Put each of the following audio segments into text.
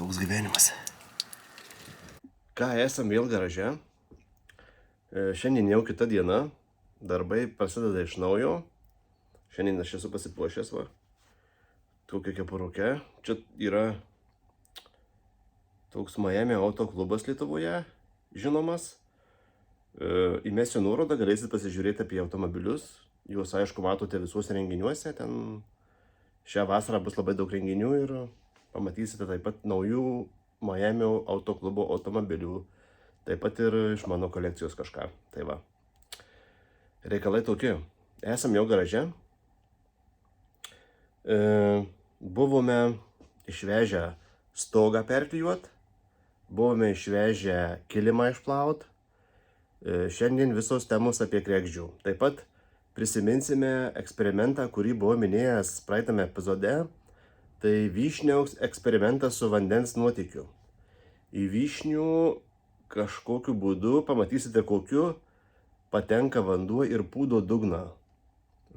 toks gyvenimas. Ką, esam vėl garaže. Šiandien jau kita diena. Darbai prasideda iš naujo. Šiandien aš esu pasipuošęs, va. Tokia kepurukė. Čia yra toks Miami auto klubas Lietuvoje, žinomas. Įmesiu nuorodą, galėsit pasižiūrėti apie automobilius. Jūs, aišku, matote visuose renginiuose. Ten šią vasarą bus labai daug renginių ir pamatysite taip pat naujų Miami autoklubo automobilių. Taip pat ir iš mano kolekcijos kažką. Tai va. Reikalai tokie. Esam jau garaže. Buvome išvežę stogą perklijuot. Buvome išvežę kilimą išplaut. Šiandien visos temos apie kregždžių. Taip pat prisiminsime eksperimentą, kurį buvau minėjęs praeitame epizode. Tai vyšniaus eksperimentas su vandens nuotykiu. Į vyšnių kažkokiu būdu, pamatysite kokiu, patenka vanduo ir pūdo dugną.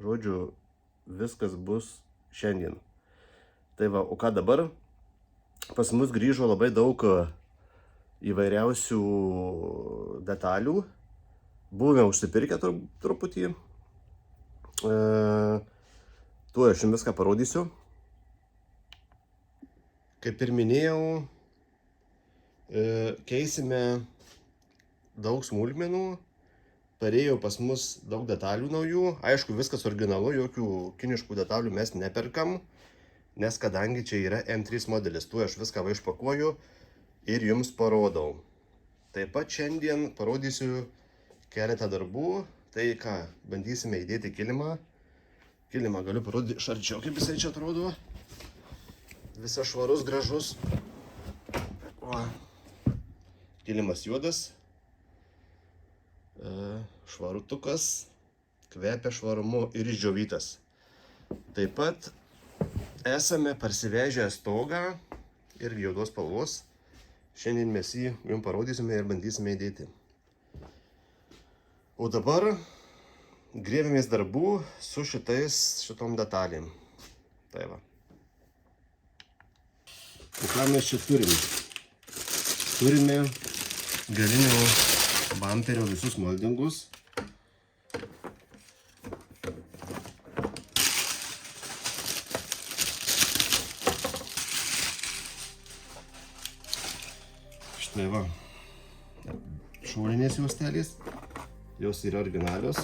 Žodžiu, viskas bus šiandien. Tai va, o ką dabar? Pas mus grįžo labai daug įvairiausių detalių. Buvome užsipirkę truputį. Tuo aš jums viską parodysiu. Kaip ir minėjau, keisime daug smulkmenų. Parėjo pas mus daug detalių naujų. Aišku, viskas originalu, jokių kiniškų detalių mes neperkam, nes kadangi čia yra M3 modelis, tuo aš viską išpakuoju ir jums parodau. Taip pat šiandien parodysiu keletą darbų. Tai ką, bandysime įdėti kilimą. Kilimą galiu parodyti iš arčiau, kaip jisai čia atrodo. Visas švarus, gražus. O, kilimas juodas. Švarutukas. Kvepia švarumu ir išdžiovytas. Taip pat esame parsivežę stogą ir juodos spalvos. Šiandien mes jį jums parodysime ir bandysime įdėti. O dabar griebėmės darbų su šitom detalėm. Tai va. O ką mes čia turime? Turime galinio bamperio visus moldingus. Štai va. Šoninės juostelės. Jos yra originalios.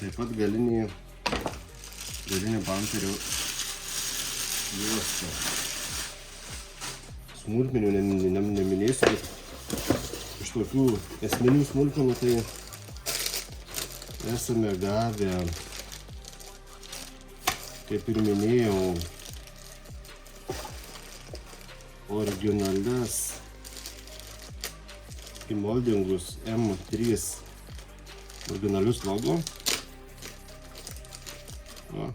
Taip pat galinį bamperio juostą. Smulkmenių neminėsiu, bet iš tokių esminių smulkmenų tai esame gavę, kaip ir minėjau, originalias įmoldingus M3 originalius logo. O.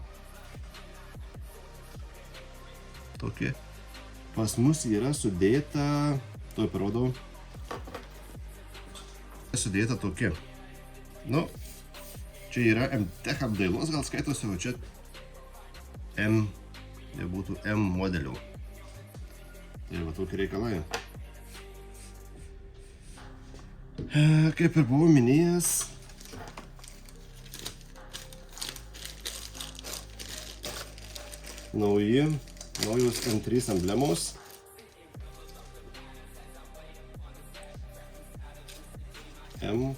Tokie. Pas mus yra sudėta, tuoj parodau, sudėta tokia. Nu, čia yra M-Tech apdailos, gal skaitosi, o čia nebūtų M modelių. Ir va tokie reikalai. Kaip ir buvau minėjęs, naujos M3 emblemos. M3.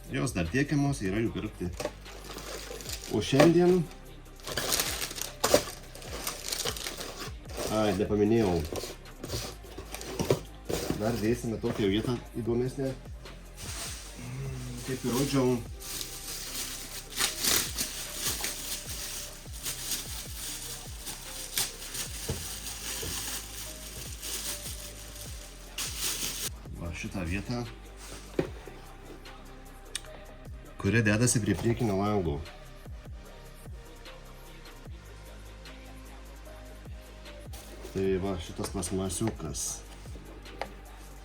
Jos dar tiekiamos, yra jų pirkti. O šiandien... nepaminėjau. Dar dėsime tokią vietą įdomesnę. Kaip ir rodžiau. Va šitą vietą, kuri dedasi prie priekinio lango. Tai va, šitas plastmasiukas.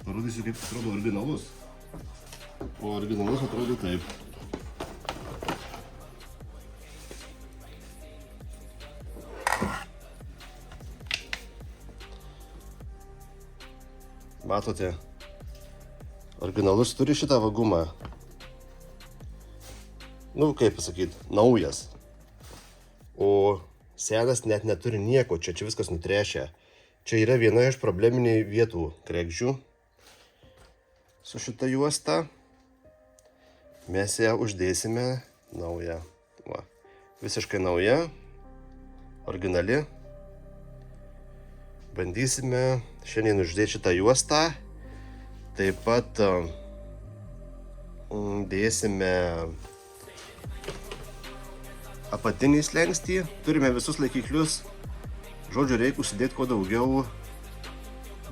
Parodysiu, kaip atrodo originalus. O originalus atrodo taip. Matote, originalus turi šitą vagumą. Nu, kaip pasakyti, naujas. O senas net neturi nieko, čia viskas nutrešę. Čia yra viena iš probleminiai vietų kregždžių. Su šita juosta mes ją uždėsime naują. Va. Visiškai nauja, originali. Bandysime šiandien uždėti šitą juostą. Taip pat dėsime apatinį slenkstį. Turime visus laikiklius. Žodžiu, reikia užsidėti kuo daugiau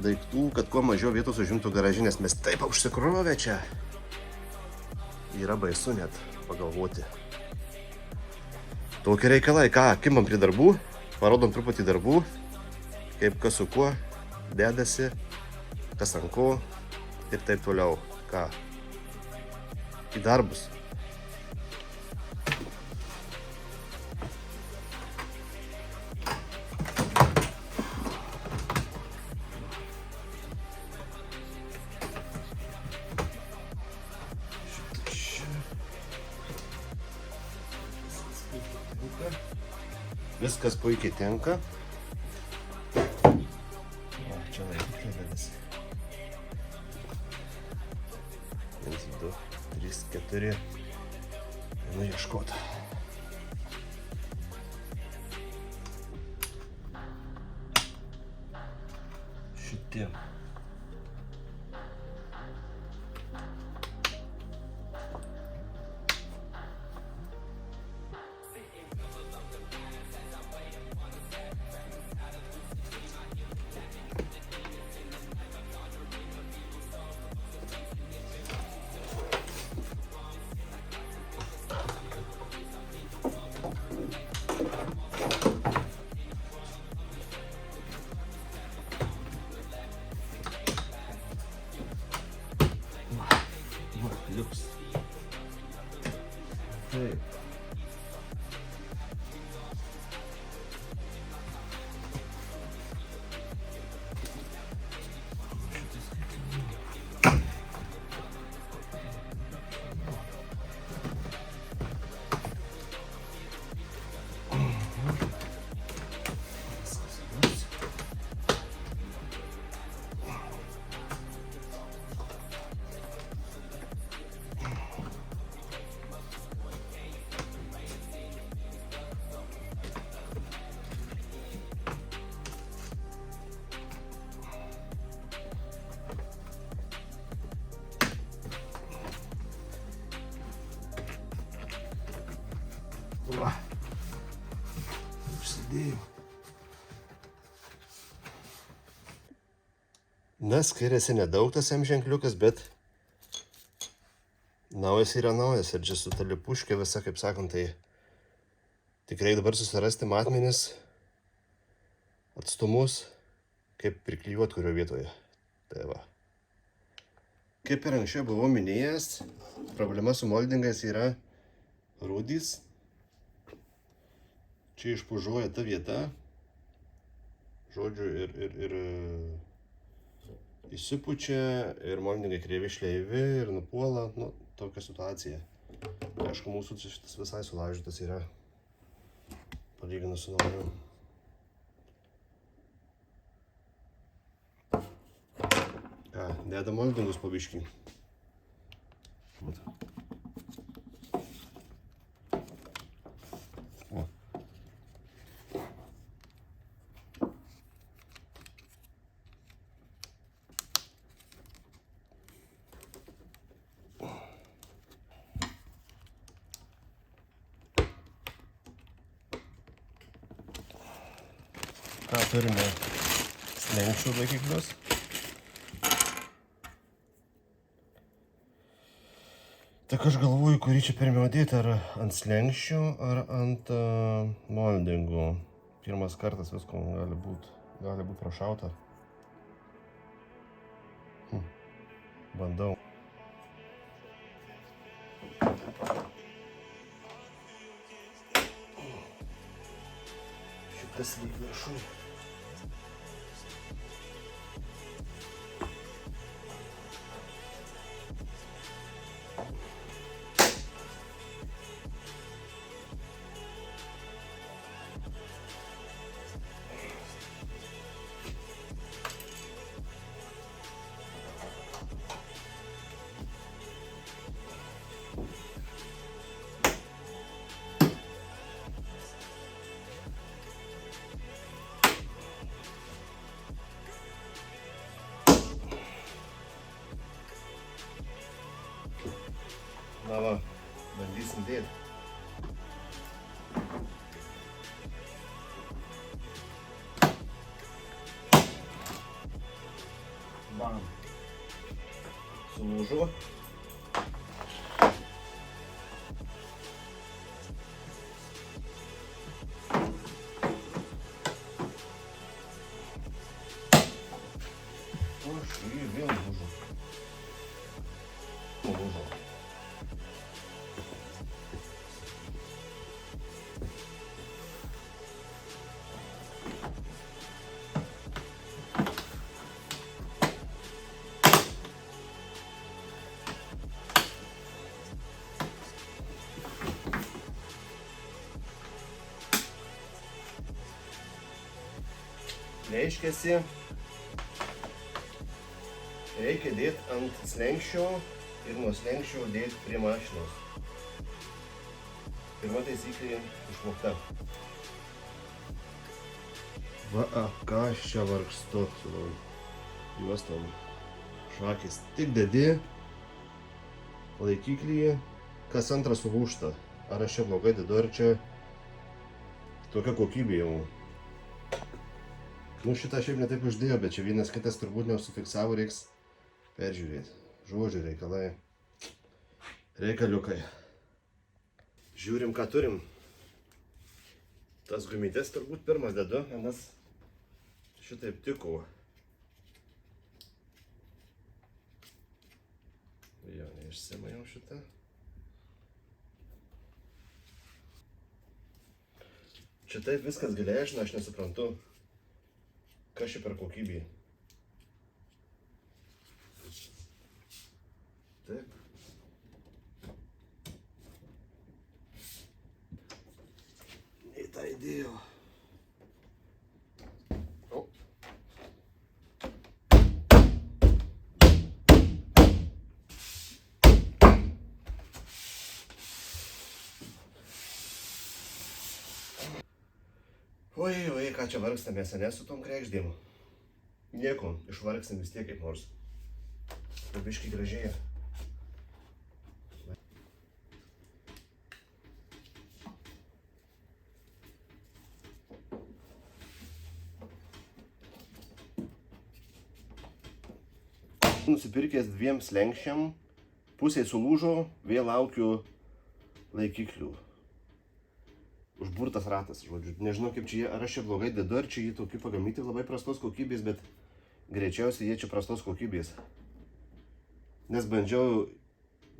daiktų, kad kuo mažiau vietos užimtų garažinės. Mes taip užsikrovę čia. Yra baisu net pagalvoti. Tokie reikalai. Ką, kimam prie darbų, parodom truputį darbų, kaip kas su kuo dedasi, kas ant ko ir taip toliau. Ką, į darbus. Viskas puikiai tinka. O, čia laikiklė vedasi. 1, 2, 3, 4. Einu ieškoti. Šitie. Liuks. Taip. Va. Užsidėjau. Na, skiriasi nedaug tas M ženkliukas, bet naujas yra naujas. Ir čia su ta lipuškė visa, kaip sakant, tai tikrai dabar susirasti matmenis, atstumus, kaip priklijuoti kurio vietoje. Tai va. Kaip ir anksčiau buvau minėjęs, problema su moldingais yra rūdys. Čia išpužuoja ta vieta, žodžiu, ir įsipučia, ir moldingai kreivi šleivi, ir nupuola, nu, tokia situacija. Aišku, mūsų šitas visai sulaužytas yra, palyginus su nauju. Ką, dedam moldingus po biškį. Ką turime slenksčių laikiklius. Tik aš galvoju, kurį čia pirmiau dėti, ar ant slenksčių, ar ant moldingų. Pirmas kartas visko gali būti. gali būti prašauta. Bandau. Šitas lyg viršui. Na va, bandysim dėti. Bam. Sulūžo. O, šį vėl lūžo. Lūžo. Reiškiasi, reikia dėti ant slenkščio ir nuo slenkščio dėti prie mašinos. Pirma taisyklė išmokta. Va, ką aš čia vargstu su juostom. Šakės tik dedi, laikiklį, kas antras sulūžta. Ar aš čia blogai dedu, ar čia tokia kokybė jau. Nu, šitą šiaip ne taip uždėjo, bet čia vienas kitas turbūt neusufiksavo, reiks peržiūrėti. Žodžiu reikalai. Reikaliukai. Žiūrim, ką turim. Tas gumytės turbūt pirmas dedu, nes šitaip tiko. Jo, neišsimajau šitą. Čia taip viskas giliaišina, aš nesuprantu. Kas čia per kokybė? Taip. Į tą įdėjau. O. Oi, ką čia vargstamės, ane, su tom kregždėm. Nieko, išvargsim vis tiek kaip nors. Biškį gražėja. Nusipirkęs 2 slenkščiam, pusė sulūžo, vėl laukiu laikiklių. Užburtas ratas, žodžiu. Nežinau, kaip čia jie, ar aš čia blogai dedu, ar čia jie tokie pagamyti labai prastos kokybės, bet greičiausiai jie čia prastos kokybės. Nes bandžiau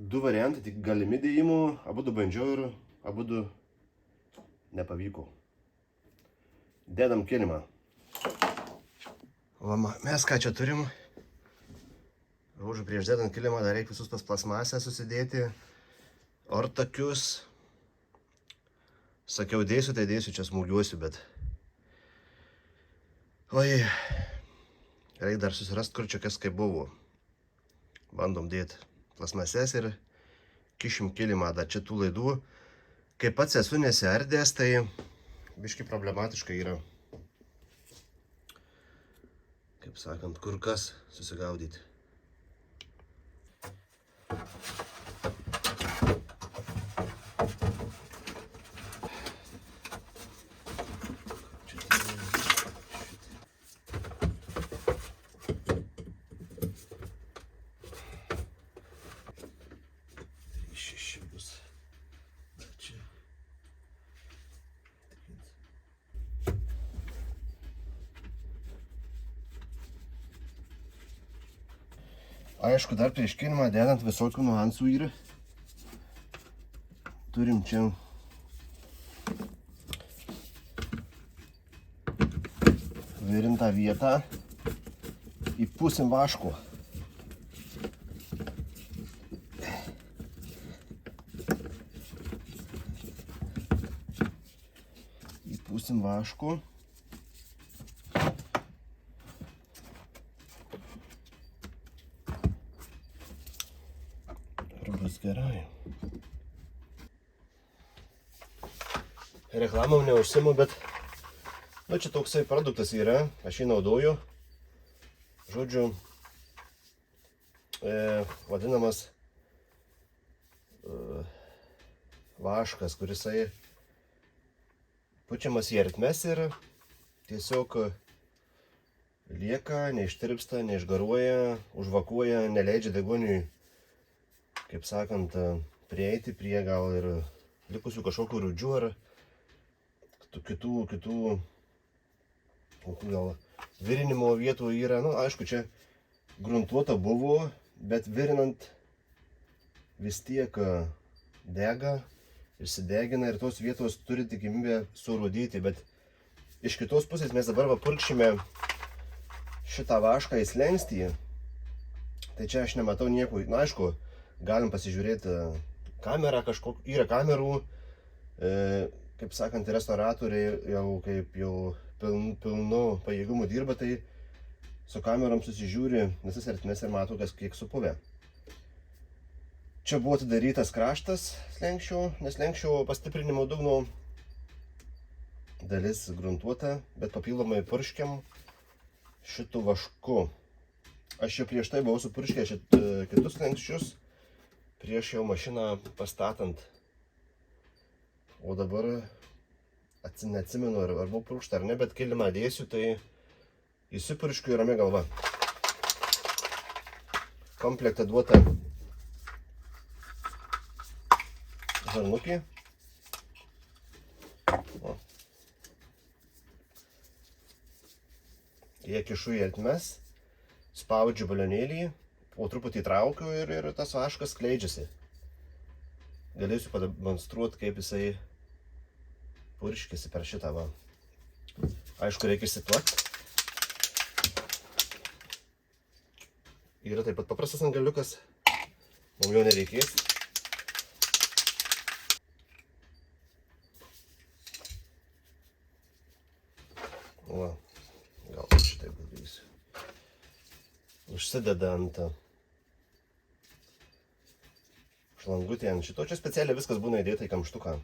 2 variantai, tik galimi dėjimų, abudu bandžiau ir abudu nepavyko. Dedam kilimą. O mes ką čia turim? Žodžiu, prieš dedant kilimą dar reikia visus tas plasmasę susidėti, ortakius. Sakiau, dėsiu, tai dėsiu, čia smūgiuosiu, bet... Oi, reikia dar susirast, kur čia kas kaip buvo. Bandom dėti plasmases ir kišim kilimą dar čia tų laidų. Kai pats esu nesiardęs, tai biški problematiška yra. Kaip sakant, kur kas susigaudyti. Aišku, dar prieš kilimą dedant visokių nuansų yra. Turim čia virintą vietą, įpūsim vaško. Įpūsim vaško. Ir bus gerai. Reklamom neužsimu, bet čia toksai produktas yra, aš jį naudoju. Žodžiu, vadinamas vaškas, kurisai pučiamas į ertmes ir tiesiog lieka, neištirpsta, neišgaruoja, užvakuoja, neleidžia degoniui, kaip sakant, prieiti prie gal ir likusių kažkokių rūdžių ar kitų gal virinimo vietų yra. Aišku, čia gruntuota buvo, bet virinant vis tiek dega, išsidegina ir tos vietos turi tikimybę surūdyti. Bet iš kitos pusės mes dabar purkšime šitą vašką į slengstį. Tai čia aš nematau nieko. Aišku, galim pasižiūrėti kamerą kažkokią. Yra kamerų, kaip sakant, restauratoriai jau pilnu pajėgumu dirba, tai su kamerom susižiūri visas ertmes ir mato, kas kiek supuvę. Čia buvo atidarytas kraštas slenksčio, nes slenksčio pastiprinimo dugno dalis gruntuota, bet papildomai purškiam šitų vašku. Aš jau prieš tai buvau supurškęs kitus slenkščius, prieš jau mašiną pastatant. O dabar neatsimenu, ar buvo purkšta ar ne, bet kilimą dėsiu, tai įsipurškiu ir ramia galva. Komplektą duota žarnukį. Jie kišu į ertmes, spaudžiu balionėlį, po truputį traukiu ir tas vaškas skleidžiasi. Galėsiu pademonstruoti, kaip jisai purškiasi per šitą va. Aišku, reikia išsituoti. Yra taip pat paprastas angaliukas, mums jo nereikės. Va, gal šitai padarysiu. Užsideda ant šlangutį ant šito. Čia specialiai viskas būna įdėta į kamštuką.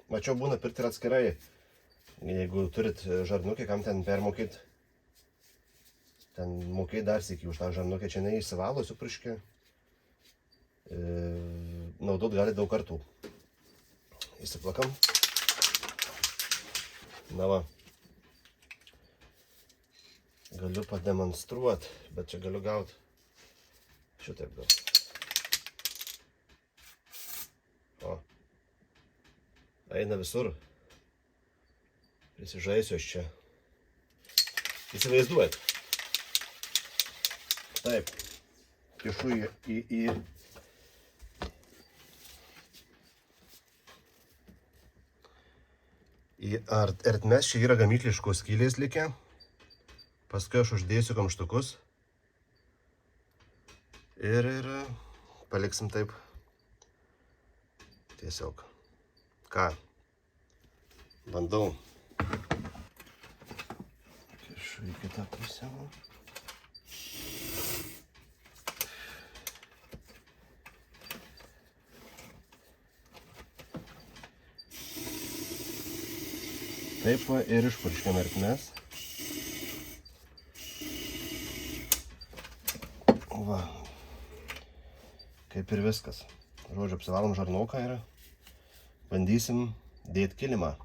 Mačiau, būna pirkti ir atskirai. Jeigu turit žarnukę, kam ten permokėt, ten mokėt dar sykį už tą žarnukę, čia neįsivalo, supurškia. Naudot gali daug kartų. Įsiplakam. Na va. Galiu pademonstruoti, bet čia galiu gauti šitaip gal. O. Eina visur. Prisižaisiu aš čia. Įsivaizduojat. Taip. Kišu į ertmes. Čia yra gamykliškos skylės likę. Paskui aš uždėsiu kamštukus. Ir paliksim taip. Tiesiog. Ką? Bandau. Kišu į kitą pusę. Taip va ir išpurškiam ertmes. Va. Kaip ir viskas. Žodžiu, apsivalom žarnoką ir bandysim dėti kilimą.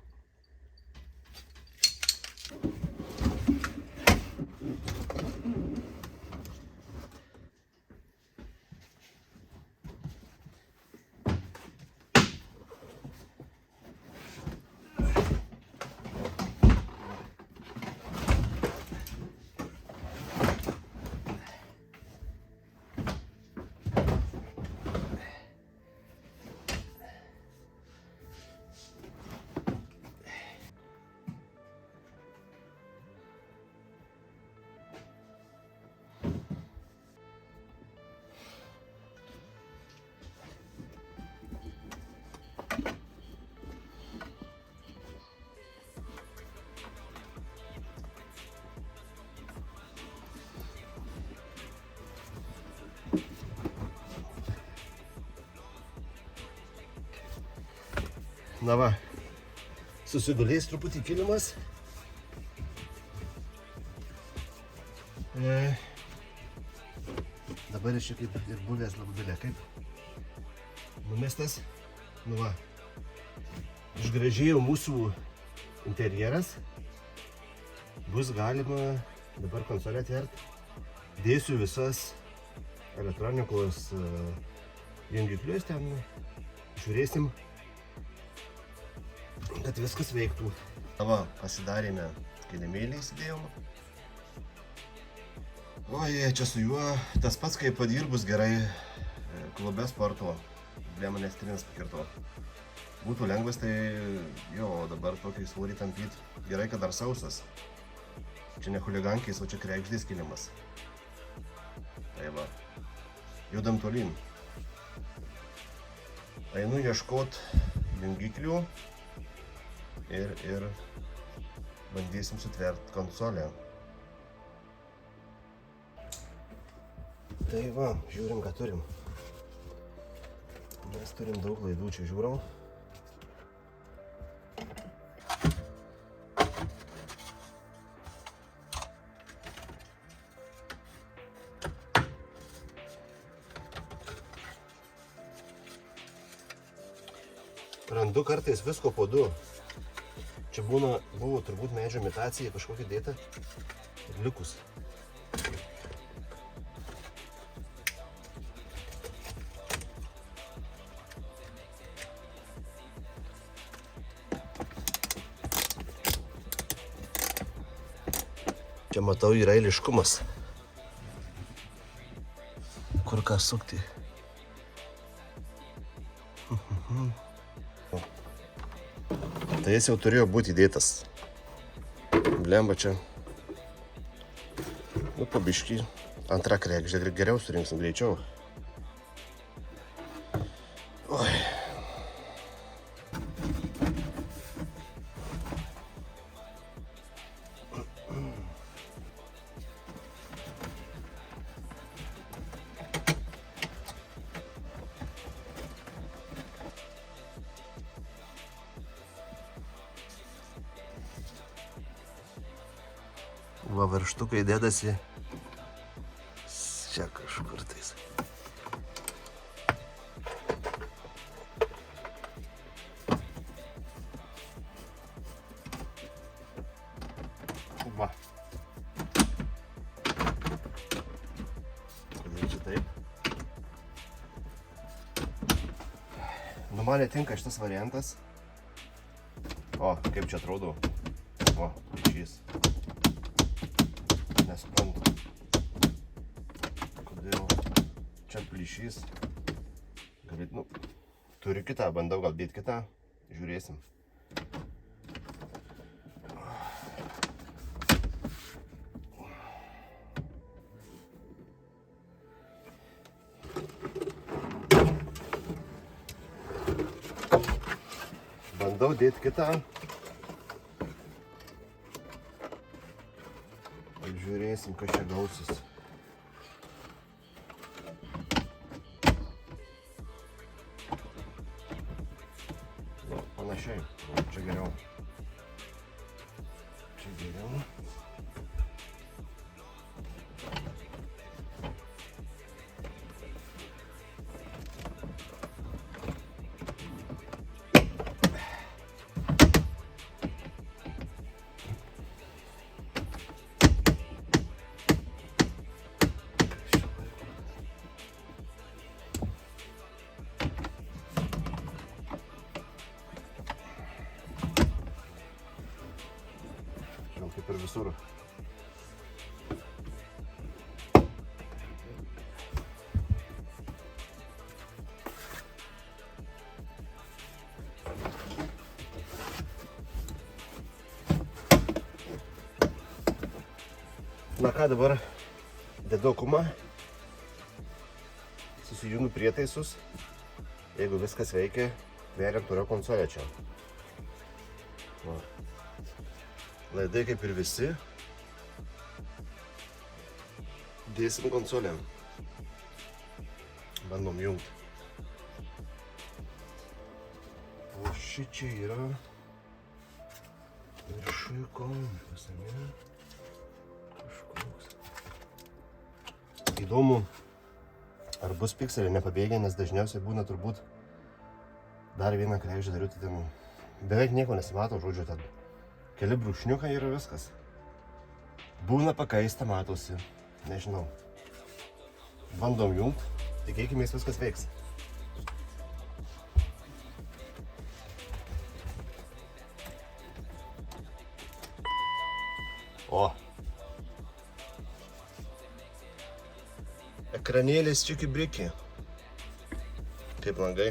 Na va, susigulės truputį kilimas. Dabar iš čia kaip ir buvęs labai belė, kaip numestas. Nu va, išgražėjo mūsų interjeras. Bus galima dabar konsolę atvert. Dėsiu visas elektronikos jungiklius ten, žiūrėsim, kad viskas veiktų. Va, pasidarėme kilimėlį, įsidėjom. Oi, čia su juo tas pats, kaip padirbus gerai klube sporto, blėmonės trinas pakirto. Būtų lengvas, tai jo, dabar tokį svorį tampyt. Gerai, kad dar sausas. Čia ne huligankės, o čia kregždės kilimas. Tai va, judam tolyn. Einu ieškot jungiklių ir bandysim sutvert konsolę. Tai va, žiūrim, ką turim. Mes turim daug laidų, čia žiūram. Randu kartais visko po du. Čia buvo turbūt medžio imitacija kažkokia dėta ir likus. Čia matau yra eiliškumas. Kur ką sukti. Tai jis jau turėjo būti įdėtas. Blemba čia. Nu, pabiškį. Antra kregždė, geriau surinksim greičiau. Oi. Va, varžtukai dėdasi čia kažkur tais. Va. Kodėl čia taip? Nu, man netinka šitas variantas. O, kaip čia atrodo. O, šis. Nesuprantu, kodėl čia plyšys. Galit, nu, turiu kitą, bandau gal dėti kitą, žiūrėsim. Bandau dėti kitą. Žiūrėsim, kas čia gausis. Nu, panašiai. Čia geriau. Čia geriau. Kaip ir visur. Na ką, dabar dedu akumą, susijungiu prietaisus. Jeigu viskas veikia, veriam toliau konsolę čia. Va. Laidai kaip ir visi. Dėsim konsolę. Bandom jungti. O šičia yra viršui kompas, ne? Kažkoks. Įdomu, ar bus pikseliai nepabėgę, nes dažniausiai būna turbūt dar vieną kregždę dariu, tai ten beveik nieko nesimato, žodžiu, ten keli brūkšniukai ir viskas. Būna pakaista, matosi, nežinau. Bandom jungt, tikėkime, viskas veiks. O. Ekranėlis čiki briki. Kaip langai.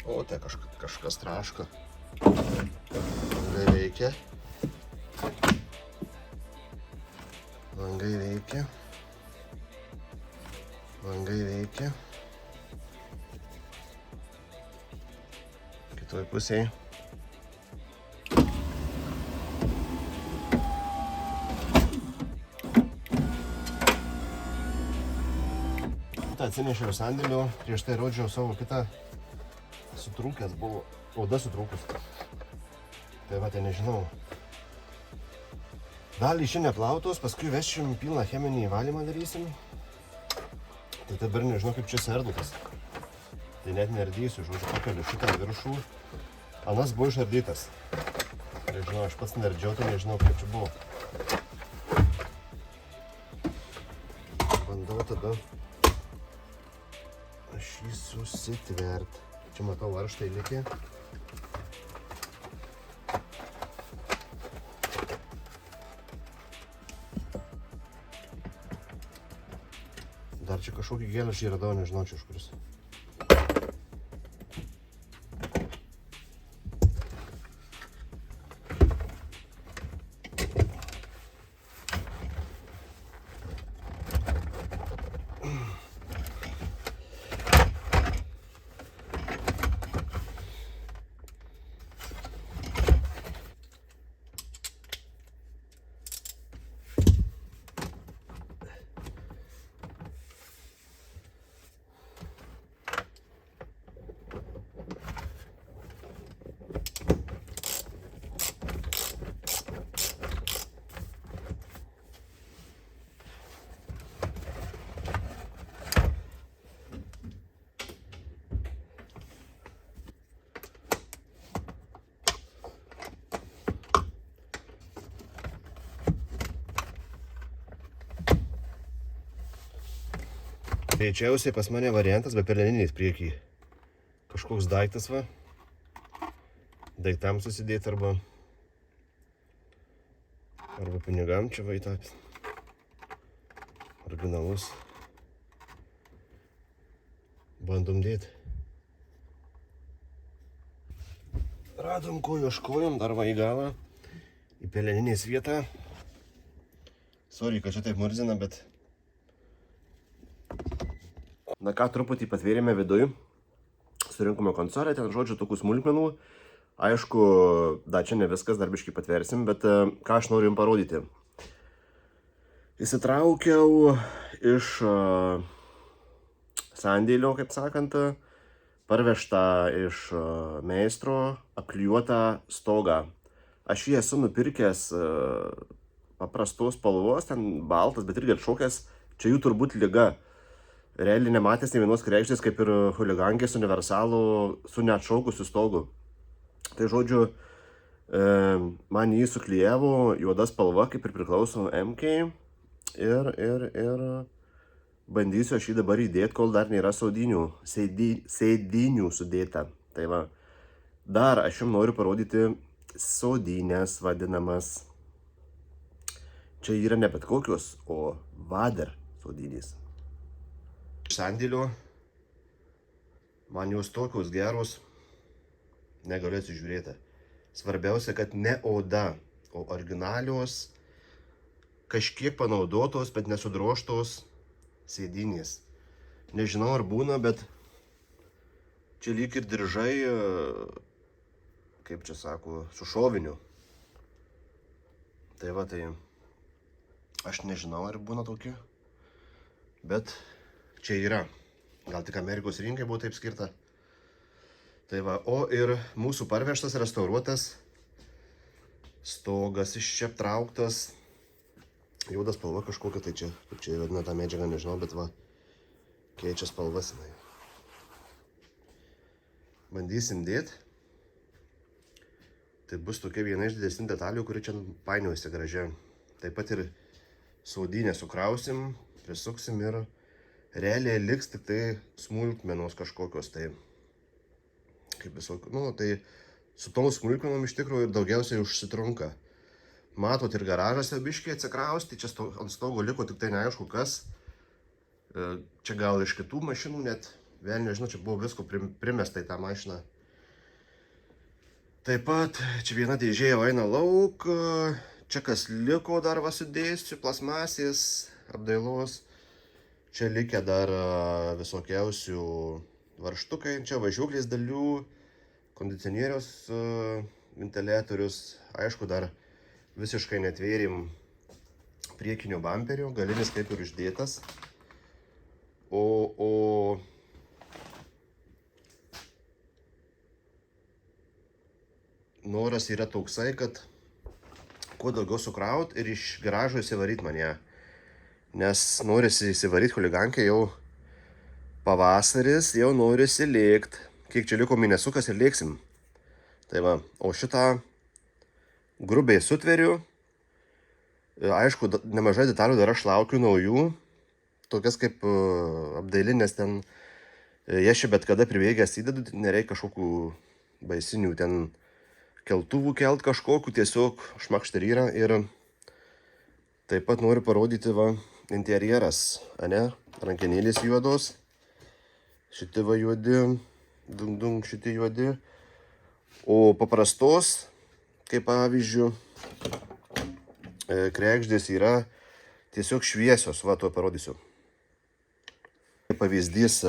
O, tai kažkas traška. Langai veikia. Langai veikia. Langai veikia. Kitoj pusėje. Atsinešiau sandėlio, prieš tai rodžiau savo kitą sutrūkęs buvo, oda sutrūkus. Tai va, tai nežinau. Dalį šiandien plautos, paskui vešim pilną cheminį valymą darysim. Tai dabar nežinau, kaip čia serdutas. Tai net nerdysiu, žodžiu, pakeliu šitą viršų. Anas buvo išardytas. Nežinau, aš pats nerdžiau, tai nežinau, kaip čia buvo. Bandau tada aš jį susitvert. Čia matau varžtai likė. Dar čia kažkokį gėlę aš jį radau, nežinau čia iš kuris. Greičiausiai pas mane variantas be peleniniais priekį. Kažkoks daiktas va. Daiktam susidėti arba pinigam čia va į tą originalus. Bandom dėti. Radom, ko ieškojom, dar va į galą. Į peleniniais vietą. Sorry, kad čia taip murzina, bet na ką, truputį patvėrėme viduj, surinkome konsolę, ten žodžiu tokių smulkmenų. Aišku, da čia ne viskas, dar biškį patversim, bet ką aš noriu jums parodyti. Įsitraukiau iš sandėlio, kaip sakant, parvežtą iš meistro apklijuotą stogą. Aš jį esu nupirkęs paprastos spalvos, ten baltas, bet irgi atšokęs, čia jų turbūt liga. Realiai nematęs ne vienos kregždės, kaip ir huligankės universalų su neatšaukusiu stogu. Tai žodžiu, man jį suklijavo juoda spalva, kaip ir priklauso MK. Ir bandysiu aš jį dabar įdėti, kol dar nėra sėdynių sudėta. Tai va, dar aš jums noriu parodyti sodynės vadinamas. Čia yra ne bet kokios, o vader sodynės. Sandėlio, man jos tokios geros, negaliu atsižiūrėti. Svarbiausia, kad ne oda, o originalios, kažkiek panaudotos, bet nesudrožtos sėdynės. Nežinau, ar būna, bet čia lyg ir diržai, kaip čia sako, su šoviniu. Tai va, tai aš nežinau, ar būna tokie, bet čia yra. Gal tik Amerikos rinkai buvo taip skirta. Tai va, o ir mūsų parvežtas, restauruotas stogas iš čia aptrauktas. Juoda spalva kažkokia, tai čia, kaip čia vadina tą medžiagą, nežinau, bet va, keičia spalvas. Bandysim dėti. Tai bus tokia viena iš didesnių detalių, kuri čia painiuosi gražia. Taip pat ir saudinę sukrausim, prisuksim ir realiai liks tik tai smulkmenos kažkokios. Tai kaip visokių, nu, tai su tom smulkmenom iš tikrųjų ir daugiausiai užsitrunka. Matot, ir garažas jau biškiai atsikrausti, čia ant stogo liko tik tai neaišku kas. Čia gal iš kitų mašinų net, vėl nežinau, čia buvo visko primesta į tą mašiną. Taip pat čia viena dėžė jau eina lauk, čia kas liko dar va sudėsiu, plasmasės, apdailos. Čia likę dar visokiausių varžtukai, čia važiuoklės dalių, kondicionieriaus ventiliatorius, aišku, dar visiškai netvėrim priekinio bamperio, galinis kaip ir uždėtas. O noras yra toksai, kad kuo daugiau sukraut ir iš garažo įsivaryt man ją. Nes norisi įsivaryt chuligankę jau pavasaris, jau norisi lėkt. Kiek čia liko mėnesukas ir lėksim. Tai va, o šitą grubiai sutveriu. Aišku, nemažai detalių dar aš laukiu naujų. Tokias kaip apdailinės ten. Jas čia bet kada pribėgęs įdedu, nereikia kažkokių baisinių ten keltuvų kelt kažkokių, tiesiog šmakšt ir yra. Ir taip pat noriu parodyti va interjeras, ane, rankenėlės juodos. Šitie va juodi, šitie juodi. O paprastos, kaip pavyzdžiui, kregždės yra tiesiog šviesios, va to parodysiu. Pavyzdys,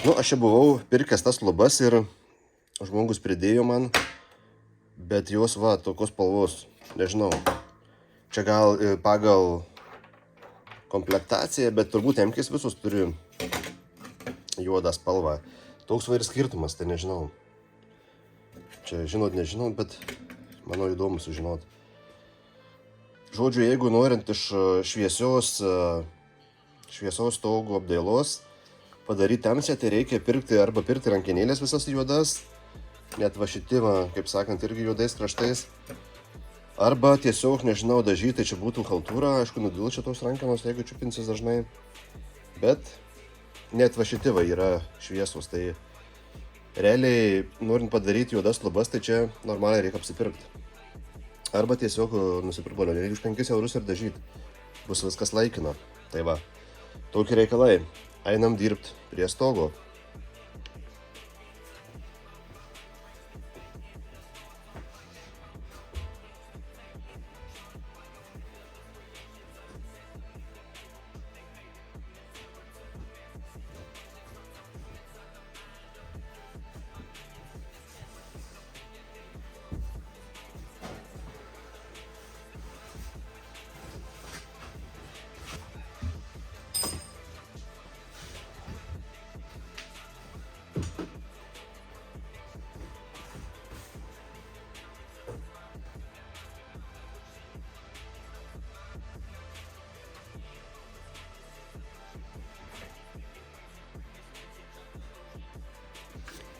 nu aš čia buvau pirkęs tas lubas ir žmogus pridėjo man, bet jos va tokios spalvos, nežinau, čia gal pagal komplektaciją, bet turbūt Emkės visus turi juodą spalvą. Toks va ir skirtumas, tai nežinau. Čia žinot, nežinot, bet manau įdomu sužinot. Žodžiu, jeigu norint iš šviesios stogo apdailos padaryti tamsią, tai reikia pirkti arba pirkti rankenėlės visas juodas, net va šitie, kaip sakant, irgi juodais kraštais. Arba tiesiog, nežinau, dažyti, čia būtų chaltūra, aišku, nudil čia tos rankenos, jeigu čiupinsis dažnai. Bet net va šitie va yra šviesos, tai realiai, norint padaryti juodas lubas, tai čia normaliai reikia apsipirkti. Arba tiesiog nusipirkti balionėlį už 5 eurus ir dažyti. Bus viskas laikina. Tai va, tokie reikalai. Einam dirbti prie stogo.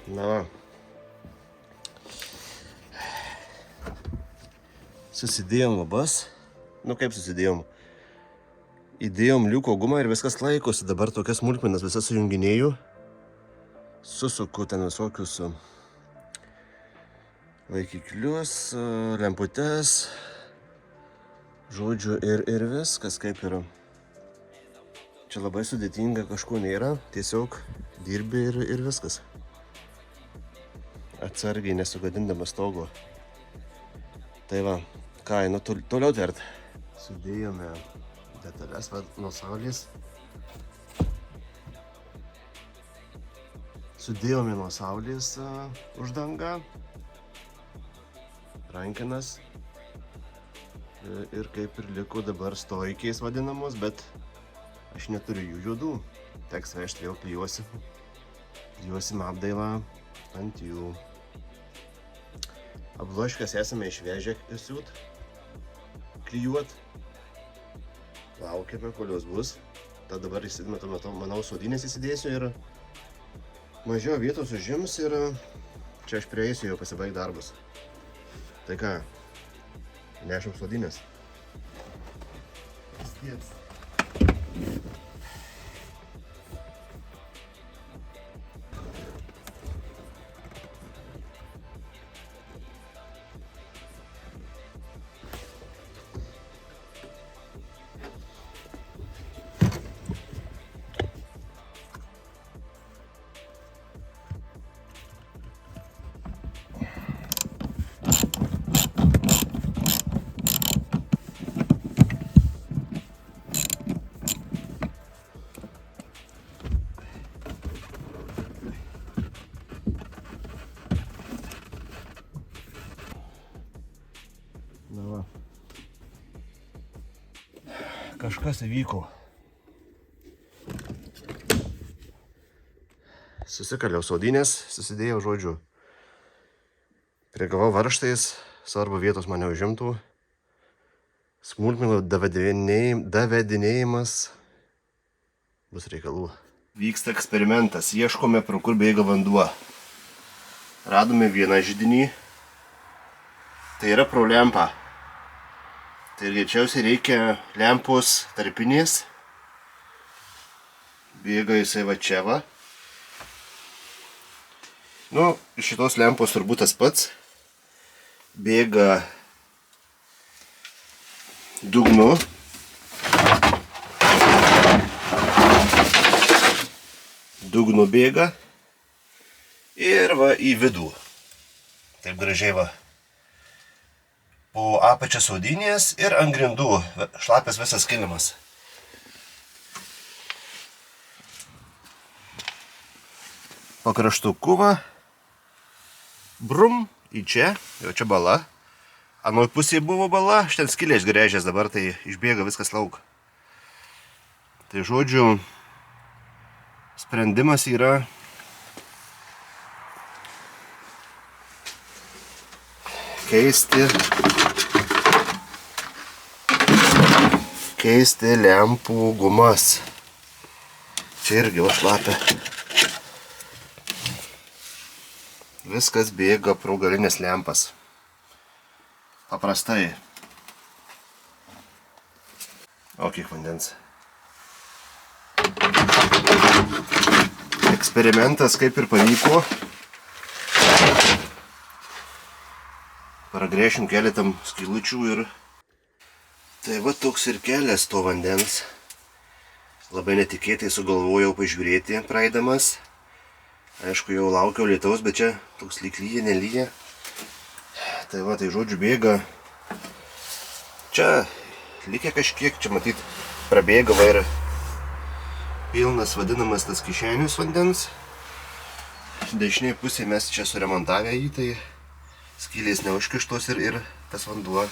Na va. Susidėjom lubas. Nu kaip susidėjom? Įdėjom liuko gumą ir viskas laikosi. Dabar tokias smulkmenas visas sujunginėjau. Susuku ten visokius laikiklius, lemputes. Žodžiu, ir viskas kaip yra. Čia labai sudėtinga, kažko nėra. Tiesiog dirbi ir viskas. Atsargiai nesugadindamas stogo. Tai va, ką, nu toliau tvert. Sudėjome detalės nuo saulės. Sudėjome nuo saulės uždangą, rankenas ir kaip ir liko dabar stoikiais vadinamos, bet aš neturiu jų juodų. Teks vežti vėl klijuosim apdailą. ant jų. Abloškes esame išvežę siūt, klijuot. Laukiame, kol jos bus. Tad dabar manau, sodinės įsidėsiu ir mažiau vietos užims ir čia aš prieisiu jau pasibaigt darbus. Tai ką, nešam sodinės. Na va. Kažkas įvyko. Susikaliau sodinės, susidėjau žodžiu. Prigavau varžtais, svarbu vietos mane užimtų. Smulkmenų davedinėjimas bus reikalų. Vyksta eksperimentas, ieškome, pro kur bėga vanduo. Radome vieną židinį. Tai yra pro lempą. Tai greičiausiai reikia lempos tarpinės. Bėga jisai va čia va. Nu, iš šitos lempos turbūt tas pats. Bėga dugnu. Dugnu bėga. Ir va į vidų. Taip gražiai va. Po apačia sodinės ir ant grindų šlapės visas kilimas. Po kraštuku va, brum, į čia, jau čia bala. Anoj pusėje buvo bala, aš ten skylę išgręžęs, dabar tai išbėga viskas lauk. Tai žodžiu, sprendimas yra keisti lempų gumas. Čia irgi va šlapia. Viskas bėga pro galinės lempas. Paprastai. O kiek vandens. Eksperimentas kaip ir pavyko. Pragręšim keletam skylučių ir tai va toks ir kelias to vandens. Labai netikėtai sugalvojau pažiūrėti praeidamas. Aišku, jau laukiau lietaus, bet čia toks lyg lyja, nelyja. Tai va, tai žodžiu bėga. Čia likę kažkiek, čia matyt prabėga va ir pilnas vadinamas tas kišenius vandens. Dešinėje pusėje mes čia suremontavę jį, tai skylės neužkištos ir tas vanduo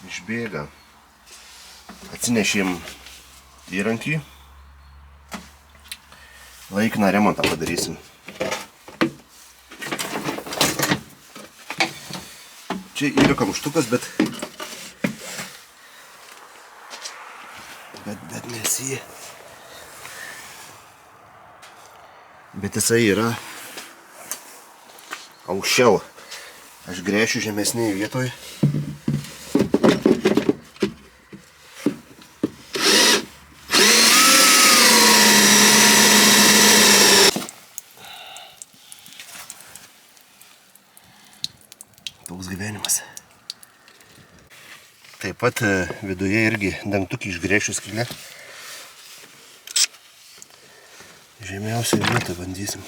išbėga. Atsinešėm įrankį. Laikiną remontą padarysim. Čia yra kamštukas, bet mes jį. Bet jisai yra aukščiau. Aš gręšiu žemesnėje vietoje. Toks gyvenimas. Taip pat viduje irgi dangtukį išgręšiu skylę. Žemiausią vietą bandysim.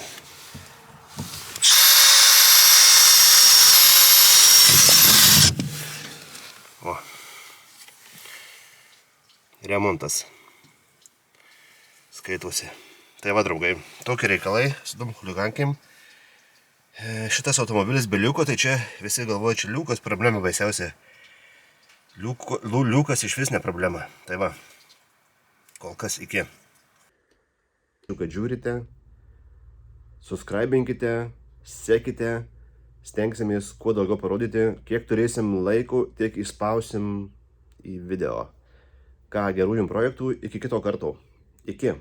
O. Remontas. Skaitosi. Tai va, draugai, tokie reikalai su tom chuligankėm. Šitas automobilis be liuko, tai čia visi galvoja, čia liukas problema baisiausia. Liukas iš vis ne problema. Tai va, kol kas iki. Kad žiūrite, subscribinkite, sekite, stengsimės kuo daugiau parodyti, kiek turėsim laiko, tiek įspausim į video. Ką, gerų jums projektų, iki kito karto. Iki.